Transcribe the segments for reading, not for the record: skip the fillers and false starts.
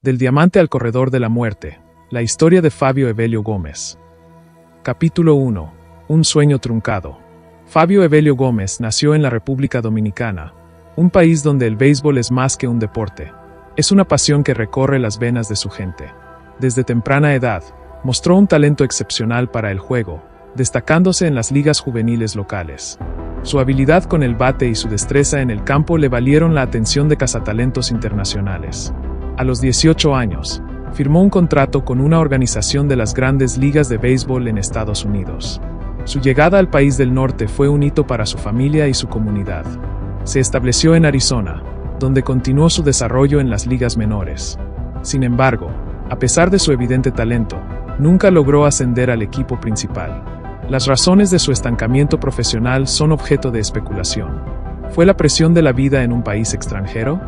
Del diamante al corredor de la muerte. La historia de Fabio Evelio Gómez. Capítulo 1. Un sueño truncado. Fabio Evelio Gómez nació en la República Dominicana, un país donde el béisbol es más que un deporte. Es una pasión que recorre las venas de su gente. Desde temprana edad, mostró un talento excepcional para el juego, destacándose en las ligas juveniles locales. Su habilidad con el bate y su destreza en el campo le valieron la atención de cazatalentos internacionales. A los 18 años, firmó un contrato con una organización de las grandes ligas de béisbol en Estados Unidos. Su llegada al país del norte fue un hito para su familia y su comunidad. Se estableció en Arizona, donde continuó su desarrollo en las ligas menores. Sin embargo, a pesar de su evidente talento, nunca logró ascender al equipo principal. Las razones de su estancamiento profesional son objeto de especulación. ¿Fue la presión de la vida en un país extranjero?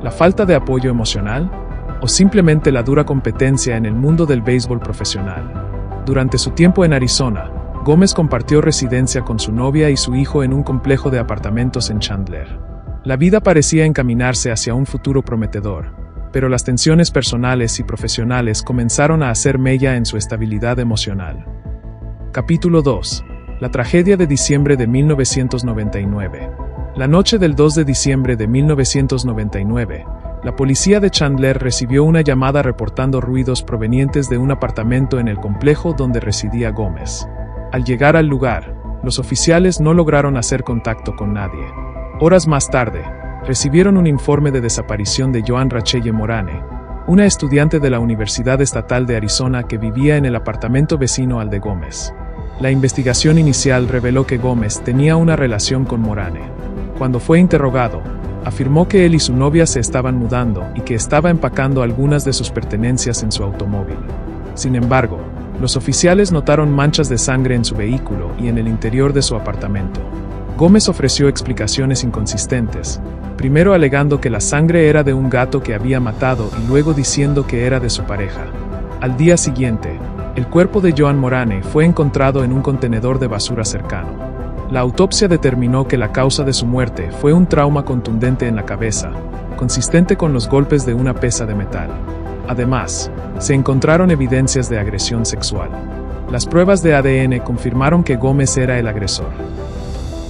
¿La falta de apoyo emocional? ¿O simplemente la dura competencia en el mundo del béisbol profesional? Durante su tiempo en Arizona, Gómez compartió residencia con su novia y su hijo en un complejo de apartamentos en Chandler. La vida parecía encaminarse hacia un futuro prometedor, pero las tensiones personales y profesionales comenzaron a hacer mella en su estabilidad emocional. Capítulo 2. La tragedia de diciembre de 1999. La noche del 2 de diciembre de 1999, la policía de Chandler recibió una llamada reportando ruidos provenientes de un apartamento en el complejo donde residía Gómez. Al llegar al lugar, los oficiales no lograron hacer contacto con nadie. Horas más tarde, recibieron un informe de desaparición de Joan Rachelle Morane, una estudiante de la Universidad Estatal de Arizona que vivía en el apartamento vecino al de Gómez. La investigación inicial reveló que Gómez tenía una relación con Morane. Cuando fue interrogado, afirmó que él y su novia se estaban mudando y que estaba empacando algunas de sus pertenencias en su automóvil. Sin embargo, los oficiales notaron manchas de sangre en su vehículo y en el interior de su apartamento. Gómez ofreció explicaciones inconsistentes, primero alegando que la sangre era de un gato que había matado y luego diciendo que era de su pareja. Al día siguiente, el cuerpo de Joan Morane fue encontrado en un contenedor de basura cercano. La autopsia determinó que la causa de su muerte fue un trauma contundente en la cabeza, consistente con los golpes de una pesa de metal. Además, se encontraron evidencias de agresión sexual. Las pruebas de ADN confirmaron que Gómez era el agresor.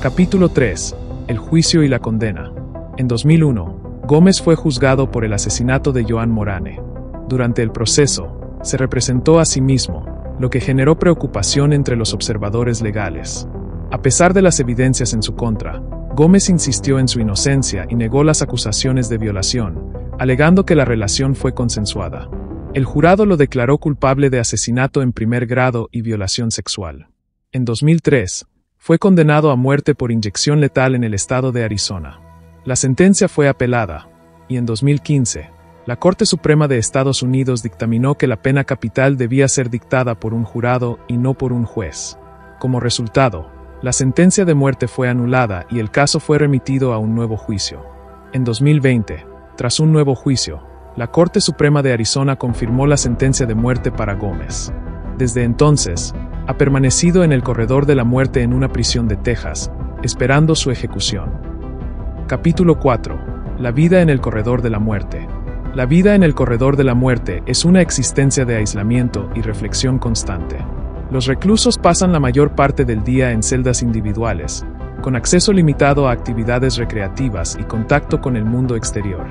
Capítulo 3. El juicio y la condena. En 2001, Gómez fue juzgado por el asesinato de Joan Morane. Durante el proceso, se representó a sí mismo, lo que generó preocupación entre los observadores legales. A pesar de las evidencias en su contra, Gómez insistió en su inocencia y negó las acusaciones de violación, alegando que la relación fue consensuada. El jurado lo declaró culpable de asesinato en primer grado y violación sexual. En 2003, fue condenado a muerte por inyección letal en el estado de Arizona. La sentencia fue apelada, y en 2015, la Corte Suprema de Estados Unidos dictaminó que la pena capital debía ser dictada por un jurado y no por un juez. Como resultado, la sentencia de muerte fue anulada y el caso fue remitido a un nuevo juicio. En 2020, tras un nuevo juicio, la Corte Suprema de Arizona confirmó la sentencia de muerte para Gómez. Desde entonces, ha permanecido en el corredor de la muerte en una prisión de Texas, esperando su ejecución. Capítulo 4. La vida en el corredor de la muerte. La vida en el corredor de la muerte es una existencia de aislamiento y reflexión constante. Los reclusos pasan la mayor parte del día en celdas individuales, con acceso limitado a actividades recreativas y contacto con el mundo exterior.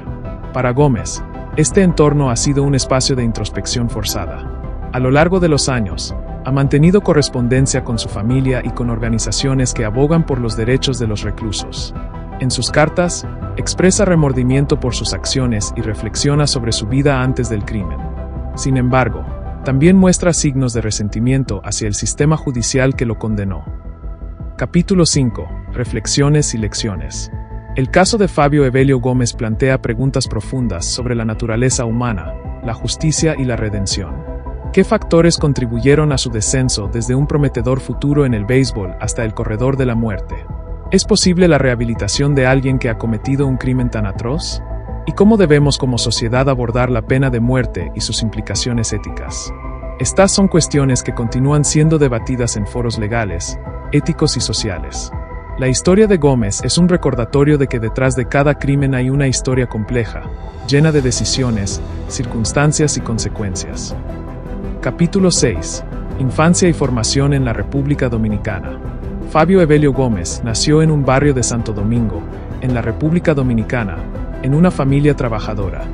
Para Gómez, este entorno ha sido un espacio de introspección forzada. A lo largo de los años, ha mantenido correspondencia con su familia y con organizaciones que abogan por los derechos de los reclusos. En sus cartas, expresa remordimiento por sus acciones y reflexiona sobre su vida antes del crimen. Sin embargo, también muestra signos de resentimiento hacia el sistema judicial que lo condenó. Capítulo 5. Reflexiones y lecciones. El caso de Fabio Evelio Gómez plantea preguntas profundas sobre la naturaleza humana, la justicia y la redención. ¿Qué factores contribuyeron a su descenso desde un prometedor futuro en el béisbol hasta el corredor de la muerte? ¿Es posible la rehabilitación de alguien que ha cometido un crimen tan atroz? ¿Y cómo debemos como sociedad abordar la pena de muerte y sus implicaciones éticas? Estas son cuestiones que continúan siendo debatidas en foros legales, éticos y sociales. La historia de Gómez es un recordatorio de que detrás de cada crimen hay una historia compleja, llena de decisiones, circunstancias y consecuencias. Capítulo 6. Infancia y formación en la República Dominicana. Fabio Evelio Gómez nació en un barrio de Santo Domingo, en la República Dominicana, en una familia trabajadora.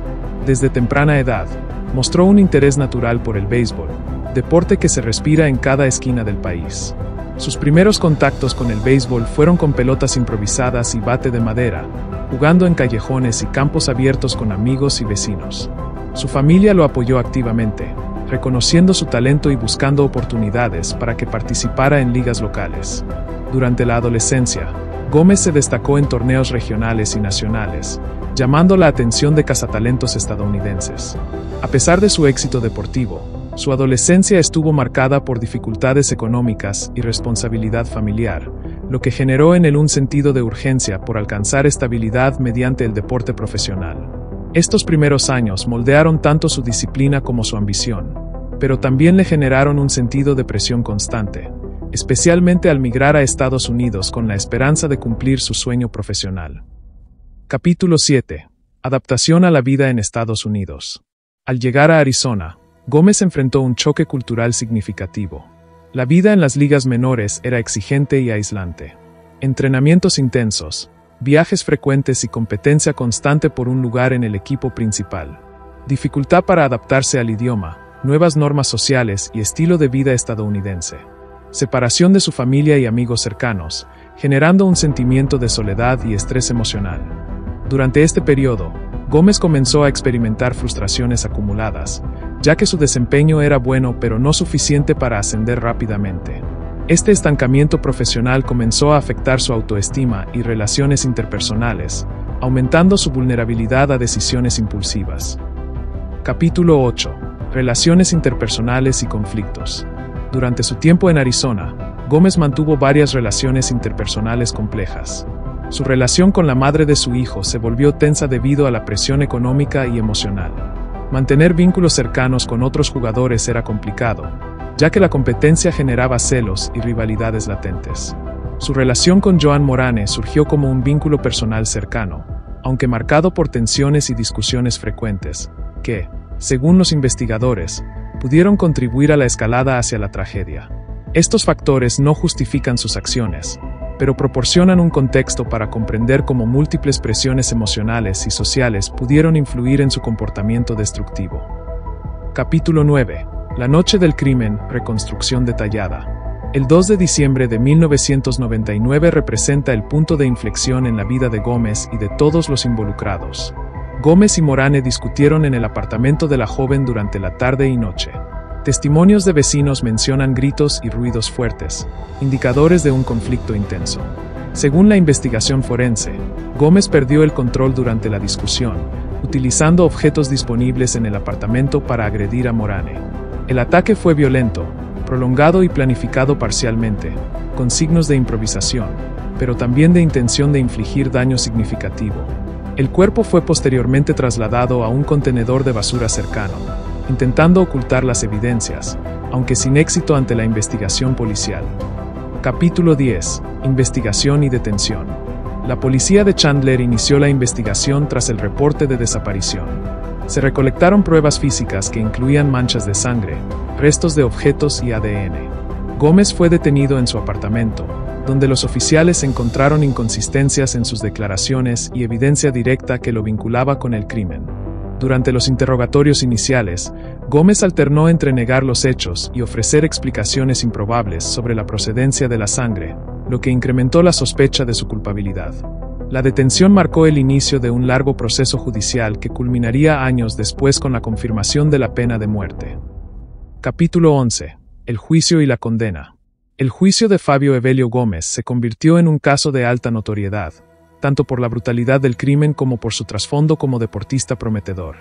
Desde temprana edad, mostró un interés natural por el béisbol, deporte que se respira en cada esquina del país. Sus primeros contactos con el béisbol fueron con pelotas improvisadas y bate de madera, jugando en callejones y campos abiertos con amigos y vecinos. Su familia lo apoyó activamente, reconociendo su talento y buscando oportunidades para que participara en ligas locales. Durante la adolescencia, Gómez se destacó en torneos regionales y nacionales, llamando la atención de cazatalentos estadounidenses. A pesar de su éxito deportivo, su adolescencia estuvo marcada por dificultades económicas y responsabilidad familiar, lo que generó en él un sentido de urgencia por alcanzar estabilidad mediante el deporte profesional. Estos primeros años moldearon tanto su disciplina como su ambición, pero también le generaron un sentido de presión constante, especialmente al migrar a Estados Unidos con la esperanza de cumplir su sueño profesional. Capítulo 7. Adaptación a la vida en Estados Unidos. Al llegar a Arizona, Gómez enfrentó un choque cultural significativo. La vida en las ligas menores era exigente y aislante. Entrenamientos intensos, viajes frecuentes y competencia constante por un lugar en el equipo principal. Dificultad para adaptarse al idioma, nuevas normas sociales y estilo de vida estadounidense. Separación de su familia y amigos cercanos, generando un sentimiento de soledad y estrés emocional. Durante este periodo, Gómez comenzó a experimentar frustraciones acumuladas, ya que su desempeño era bueno pero no suficiente para ascender rápidamente. Este estancamiento profesional comenzó a afectar su autoestima y relaciones interpersonales, aumentando su vulnerabilidad a decisiones impulsivas. Capítulo 8. Relaciones interpersonales y conflictos. Durante su tiempo en Arizona, Gómez mantuvo varias relaciones interpersonales complejas. Su relación con la madre de su hijo se volvió tensa debido a la presión económica y emocional. Mantener vínculos cercanos con otros jugadores era complicado, ya que la competencia generaba celos y rivalidades latentes. Su relación con Joan Morane surgió como un vínculo personal cercano, aunque marcado por tensiones y discusiones frecuentes, que, según los investigadores, pudieron contribuir a la escalada hacia la tragedia. Estos factores no justifican sus acciones, pero proporcionan un contexto para comprender cómo múltiples presiones emocionales y sociales pudieron influir en su comportamiento destructivo. Capítulo 9. La noche del crimen, reconstrucción detallada. El 2 de diciembre de 1999 representa el punto de inflexión en la vida de Gómez y de todos los involucrados. Gómez y Morane discutieron en el apartamento de la joven durante la tarde y noche. Testimonios de vecinos mencionan gritos y ruidos fuertes, indicadores de un conflicto intenso. Según la investigación forense, Gómez perdió el control durante la discusión, utilizando objetos disponibles en el apartamento para agredir a Morane. El ataque fue violento, prolongado y planificado parcialmente, con signos de improvisación, pero también de intención de infligir daño significativo. El cuerpo fue posteriormente trasladado a un contenedor de basura cercano, intentando ocultar las evidencias, aunque sin éxito ante la investigación policial. Capítulo 10. Investigación y detención. La policía de Chandler inició la investigación tras el reporte de desaparición. Se recolectaron pruebas físicas que incluían manchas de sangre, restos de objetos y ADN. Gómez fue detenido en su apartamento, donde los oficiales encontraron inconsistencias en sus declaraciones y evidencia directa que lo vinculaba con el crimen. Durante los interrogatorios iniciales, Gómez alternó entre negar los hechos y ofrecer explicaciones improbables sobre la procedencia de la sangre, lo que incrementó la sospecha de su culpabilidad. La detención marcó el inicio de un largo proceso judicial que culminaría años después con la confirmación de la pena de muerte. Capítulo 11. El juicio y la condena. El juicio de Fabio Evelio Gómez se convirtió en un caso de alta notoriedad, tanto por la brutalidad del crimen como por su trasfondo como deportista prometedor.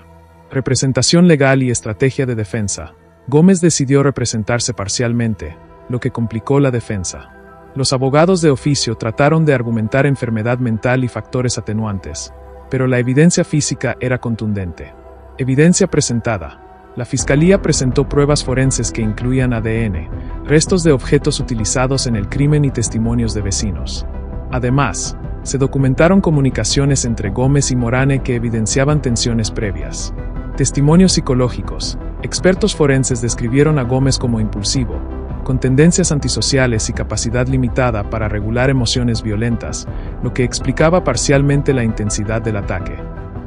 Representación legal y estrategia de defensa. Gómez decidió representarse parcialmente, lo que complicó la defensa. Los abogados de oficio trataron de argumentar enfermedad mental y factores atenuantes, pero la evidencia física era contundente. Evidencia presentada. La Fiscalía presentó pruebas forenses que incluían ADN, restos de objetos utilizados en el crimen y testimonios de vecinos. Además, se documentaron comunicaciones entre Gómez y Morane que evidenciaban tensiones previas. Testimonios psicológicos. Expertos forenses describieron a Gómez como impulsivo, con tendencias antisociales y capacidad limitada para regular emociones violentas, lo que explicaba parcialmente la intensidad del ataque.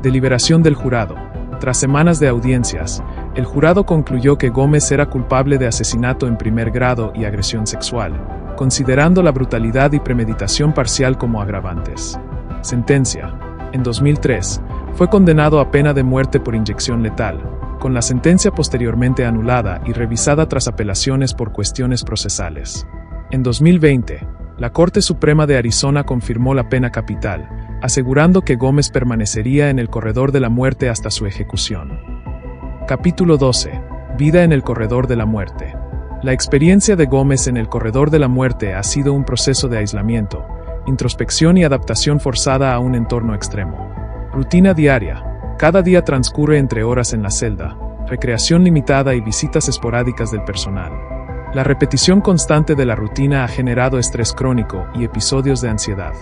Deliberación del jurado. Tras semanas de audiencias, el jurado concluyó que Gómez era culpable de asesinato en primer grado y agresión sexual, considerando la brutalidad y premeditación parcial como agravantes. Sentencia. En 2003, fue condenado a pena de muerte por inyección letal, con la sentencia posteriormente anulada y revisada tras apelaciones por cuestiones procesales. En 2020, la Corte Suprema de Arizona confirmó la pena capital, asegurando que Gómez permanecería en el corredor de la muerte hasta su ejecución. Capítulo 12. Vida en el corredor de la muerte. La experiencia de Gómez en el corredor de la muerte ha sido un proceso de aislamiento, introspección y adaptación forzada a un entorno extremo. Rutina diaria. Cada día transcurre entre horas en la celda, recreación limitada y visitas esporádicas del personal. La repetición constante de la rutina ha generado estrés crónico y episodios de ansiedad.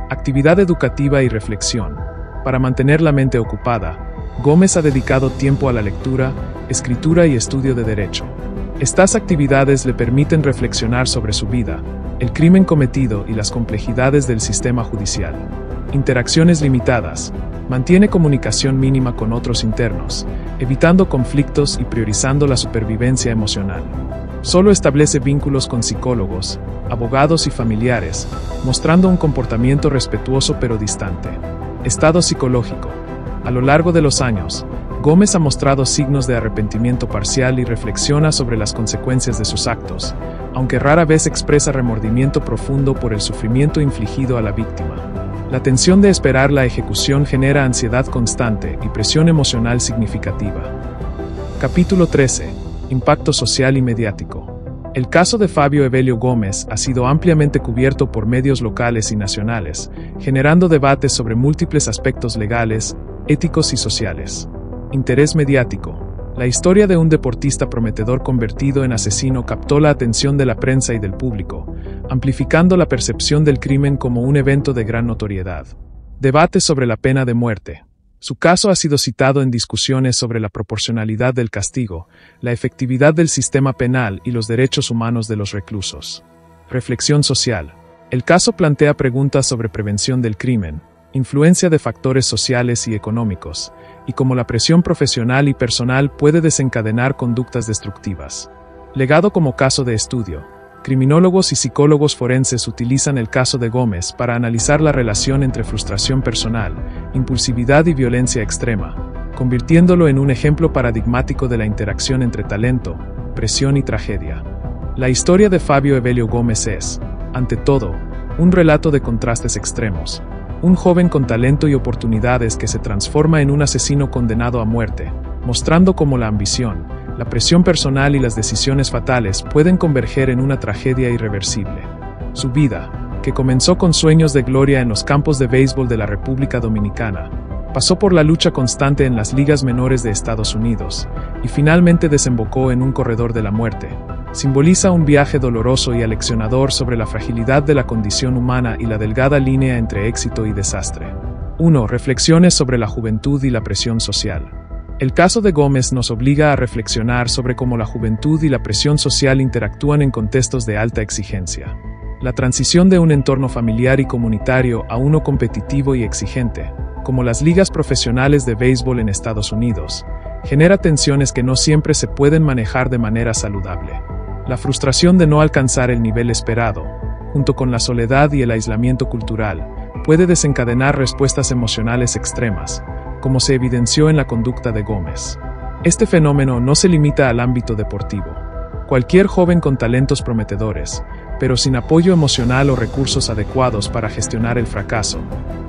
Actividad educativa y reflexión. Para mantener la mente ocupada, Gómez ha dedicado tiempo a la lectura, escritura y estudio de derecho. Estas actividades le permiten reflexionar sobre su vida, el crimen cometido y las complejidades del sistema judicial. Interacciones limitadas. Mantiene comunicación mínima con otros internos, evitando conflictos y priorizando la supervivencia emocional. Solo establece vínculos con psicólogos, abogados y familiares, mostrando un comportamiento respetuoso pero distante. Estado psicológico. A lo largo de los años, Gómez ha mostrado signos de arrepentimiento parcial y reflexiona sobre las consecuencias de sus actos, aunque rara vez expresa remordimiento profundo por el sufrimiento infligido a la víctima. La tensión de esperar la ejecución genera ansiedad constante y presión emocional significativa. Capítulo 13. Impacto social y mediático. El caso de Fabio Evelio Gómez ha sido ampliamente cubierto por medios locales y nacionales, generando debates sobre múltiples aspectos legales, éticos y sociales. Interés mediático. La historia de un deportista prometedor convertido en asesino captó la atención de la prensa y del público, amplificando la percepción del crimen como un evento de gran notoriedad. Debate sobre la pena de muerte. Su caso ha sido citado en discusiones sobre la proporcionalidad del castigo, la efectividad del sistema penal y los derechos humanos de los reclusos. Reflexión social. El caso plantea preguntas sobre prevención del crimen, influencia de factores sociales y económicos, y cómo la presión profesional y personal puede desencadenar conductas destructivas. Legado como caso de estudio. Criminólogos y psicólogos forenses utilizan el caso de Gómez para analizar la relación entre frustración personal, impulsividad y violencia extrema, convirtiéndolo en un ejemplo paradigmático de la interacción entre talento, presión y tragedia. La historia de Fabio Evelio Gómez es, ante todo, un relato de contrastes extremos. Un joven con talento y oportunidades que se transforma en un asesino condenado a muerte, mostrando cómo la ambición, la presión personal y las decisiones fatales pueden converger en una tragedia irreversible. Su vida, que comenzó con sueños de gloria en los campos de béisbol de la República Dominicana, pasó por la lucha constante en las ligas menores de Estados Unidos, y finalmente desembocó en un corredor de la muerte. Simboliza un viaje doloroso y aleccionador sobre la fragilidad de la condición humana y la delgada línea entre éxito y desastre. 1. Reflexiones sobre la juventud y la presión social. El caso de Gómez nos obliga a reflexionar sobre cómo la juventud y la presión social interactúan en contextos de alta exigencia. La transición de un entorno familiar y comunitario a uno competitivo y exigente, como las ligas profesionales de béisbol en Estados Unidos, genera tensiones que no siempre se pueden manejar de manera saludable. La frustración de no alcanzar el nivel esperado, junto con la soledad y el aislamiento cultural, puede desencadenar respuestas emocionales extremas, como se evidenció en la conducta de Gómez. Este fenómeno no se limita al ámbito deportivo. Cualquier joven con talentos prometedores, pero sin apoyo emocional o recursos adecuados para gestionar el fracaso,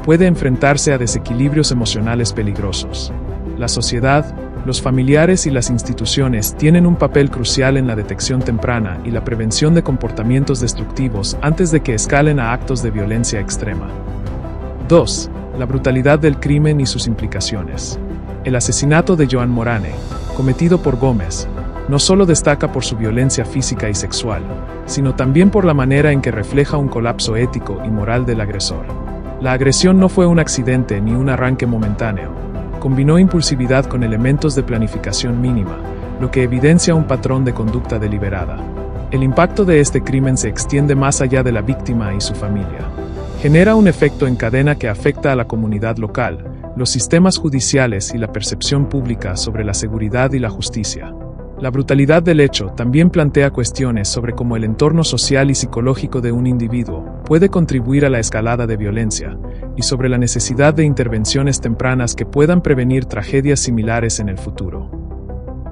puede enfrentarse a desequilibrios emocionales peligrosos. La sociedad, los familiares y las instituciones tienen un papel crucial en la detección temprana y la prevención de comportamientos destructivos antes de que escalen a actos de violencia extrema. 2. La brutalidad del crimen y sus implicaciones. El asesinato de Joan Morane, cometido por Gómez, no solo destaca por su violencia física y sexual, sino también por la manera en que refleja un colapso ético y moral del agresor. La agresión no fue un accidente ni un arranque momentáneo. Combinó impulsividad con elementos de planificación mínima, lo que evidencia un patrón de conducta deliberada. El impacto de este crimen se extiende más allá de la víctima y su familia. Genera un efecto en cadena que afecta a la comunidad local, los sistemas judiciales y la percepción pública sobre la seguridad y la justicia. La brutalidad del hecho también plantea cuestiones sobre cómo el entorno social y psicológico de un individuo puede contribuir a la escalada de violencia, y sobre la necesidad de intervenciones tempranas que puedan prevenir tragedias similares en el futuro.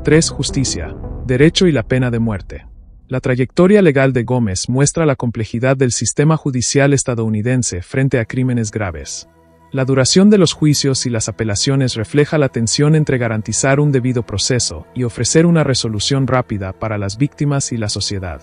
3. Justicia, derecho y la pena de muerte. La trayectoria legal de Gómez muestra la complejidad del sistema judicial estadounidense frente a crímenes graves. La duración de los juicios y las apelaciones refleja la tensión entre garantizar un debido proceso y ofrecer una resolución rápida para las víctimas y la sociedad.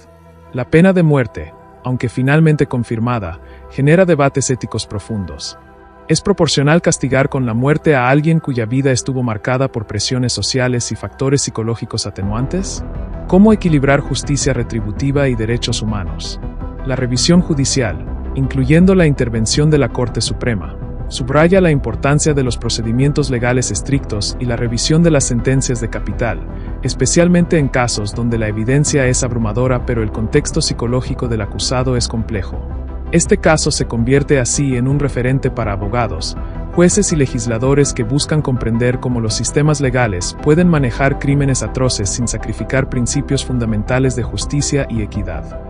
La pena de muerte, aunque finalmente confirmada, genera debates éticos profundos. ¿Es proporcional castigar con la muerte a alguien cuya vida estuvo marcada por presiones sociales y factores psicológicos atenuantes? ¿Cómo equilibrar justicia retributiva y derechos humanos? La revisión judicial, incluyendo la intervención de la Corte Suprema, subraya la importancia de los procedimientos legales estrictos y la revisión de las sentencias de capital, especialmente en casos donde la evidencia es abrumadora pero el contexto psicológico del acusado es complejo. Este caso se convierte así en un referente para abogados, jueces y legisladores que buscan comprender cómo los sistemas legales pueden manejar crímenes atroces sin sacrificar principios fundamentales de justicia y equidad.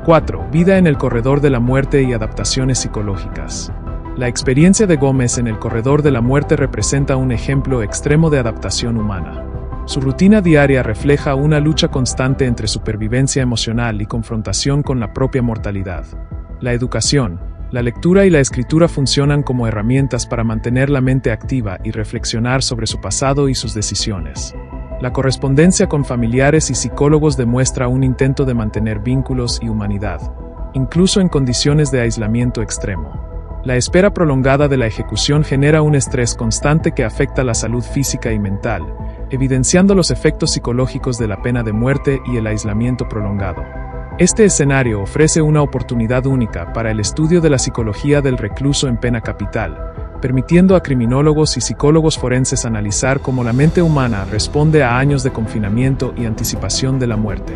4. Vida en el corredor de la muerte y adaptaciones psicológicas. La experiencia de Gómez en el corredor de la muerte representa un ejemplo extremo de adaptación humana. Su rutina diaria refleja una lucha constante entre supervivencia emocional y confrontación con la propia mortalidad. La educación, la lectura y la escritura funcionan como herramientas para mantener la mente activa y reflexionar sobre su pasado y sus decisiones. La correspondencia con familiares y psicólogos demuestra un intento de mantener vínculos y humanidad, incluso en condiciones de aislamiento extremo. La espera prolongada de la ejecución genera un estrés constante que afecta la salud física y mental, evidenciando los efectos psicológicos de la pena de muerte y el aislamiento prolongado. Este escenario ofrece una oportunidad única para el estudio de la psicología del recluso en pena capital, permitiendo a criminólogos y psicólogos forenses analizar cómo la mente humana responde a años de confinamiento y anticipación de la muerte.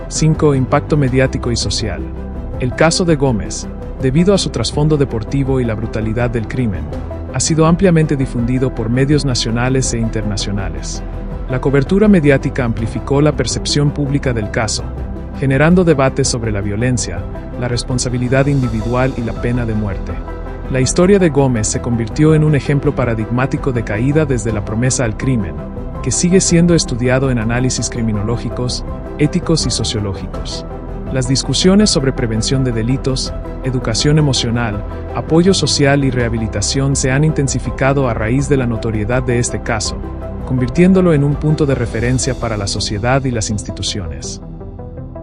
5. Impacto mediático y social. El caso de Gómez, debido a su trasfondo deportivo y la brutalidad del crimen, ha sido ampliamente difundido por medios nacionales e internacionales. La cobertura mediática amplificó la percepción pública del caso, generando debates sobre la violencia, la responsabilidad individual y la pena de muerte. La historia de Gómez se convirtió en un ejemplo paradigmático de caída desde la promesa al crimen, que sigue siendo estudiado en análisis criminológicos, éticos y sociológicos. Las discusiones sobre prevención de delitos, educación emocional, apoyo social y rehabilitación se han intensificado a raíz de la notoriedad de este caso, convirtiéndolo en un punto de referencia para la sociedad y las instituciones.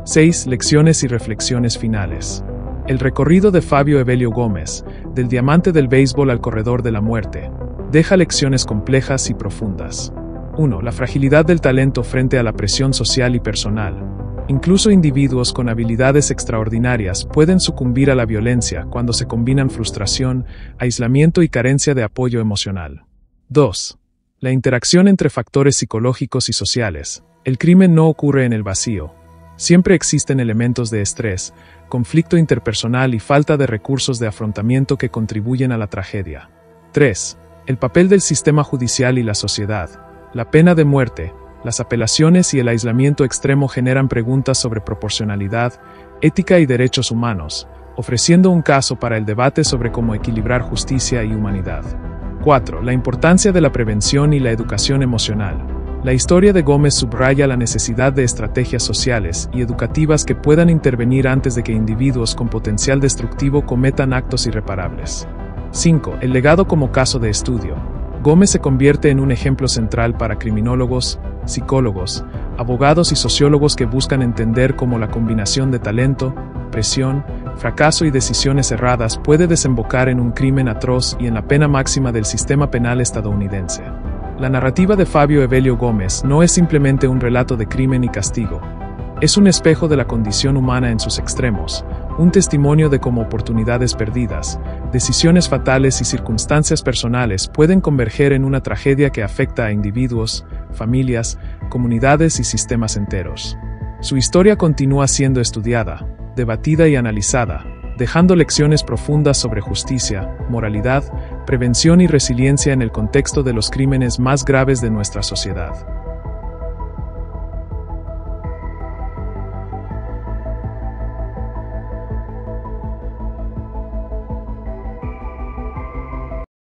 6. Lecciones y reflexiones finales. El recorrido de Fabio Evelio Gómez, del diamante del béisbol al corredor de la muerte, deja lecciones complejas y profundas. 1. La fragilidad del talento frente a la presión social y personal. Incluso individuos con habilidades extraordinarias pueden sucumbir a la violencia cuando se combinan frustración, aislamiento y carencia de apoyo emocional. 2. La interacción entre factores psicológicos y sociales. El crimen no ocurre en el vacío. Siempre existen elementos de estrés, conflicto interpersonal y falta de recursos de afrontamiento que contribuyen a la tragedia. 3. El papel del sistema judicial y la sociedad. La pena de muerte, las apelaciones y el aislamiento extremo generan preguntas sobre proporcionalidad, ética y derechos humanos, ofreciendo un caso para el debate sobre cómo equilibrar justicia y humanidad. 4. La importancia de la prevención y la educación emocional. La historia de Gómez subraya la necesidad de estrategias sociales y educativas que puedan intervenir antes de que individuos con potencial destructivo cometan actos irreparables. 5. El legado como caso de estudio. Gómez se convierte en un ejemplo central para criminólogos, psicólogos, abogados y sociólogos que buscan entender cómo la combinación de talento, presión, fracaso y decisiones erradas puede desembocar en un crimen atroz y en la pena máxima del sistema penal estadounidense. La narrativa de Fabio Evelio Gómez no es simplemente un relato de crimen y castigo. Es un espejo de la condición humana en sus extremos, un testimonio de cómo oportunidades perdidas, decisiones fatales y circunstancias personales pueden converger en una tragedia que afecta a individuos, familias, comunidades y sistemas enteros. Su historia continúa siendo estudiada, debatida y analizada, dejando lecciones profundas sobre justicia, moralidad, prevención y resiliencia en el contexto de los crímenes más graves de nuestra sociedad.